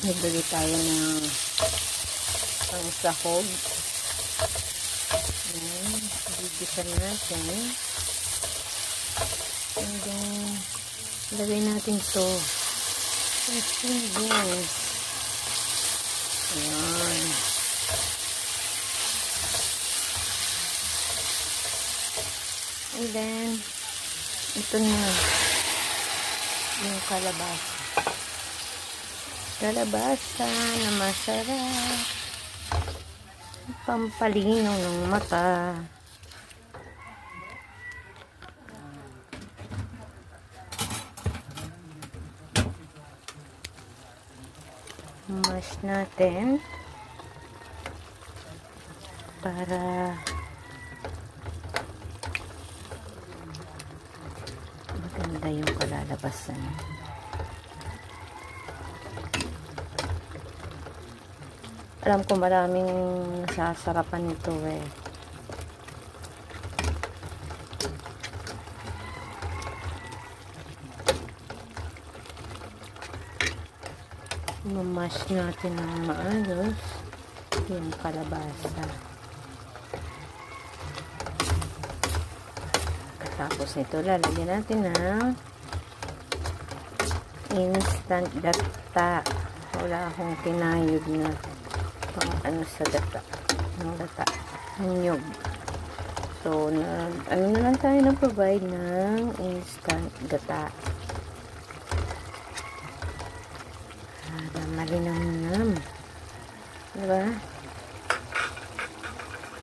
Nagbili tayo ng ang sahog. Ayan, gigisa natin. And then, lagay natin to. Ayan. Ayan. And then, ito na. Yung kalabasa. Kalabasa na masarap. Pampalinaw ng mata. Mash natin para maganda yung kalalabasan. Alam ko maraming nasasarapan nito eh. Mamash natin ng maayos yung kalabasa. Tapos nito lalagyan natin ng instant gata. Wala akong kinayod na pang ano sa gata. Ng gata. Ng nyug. So, ano na lang tayo nag-provide ng instant gata. Para malinam-nam. Diba?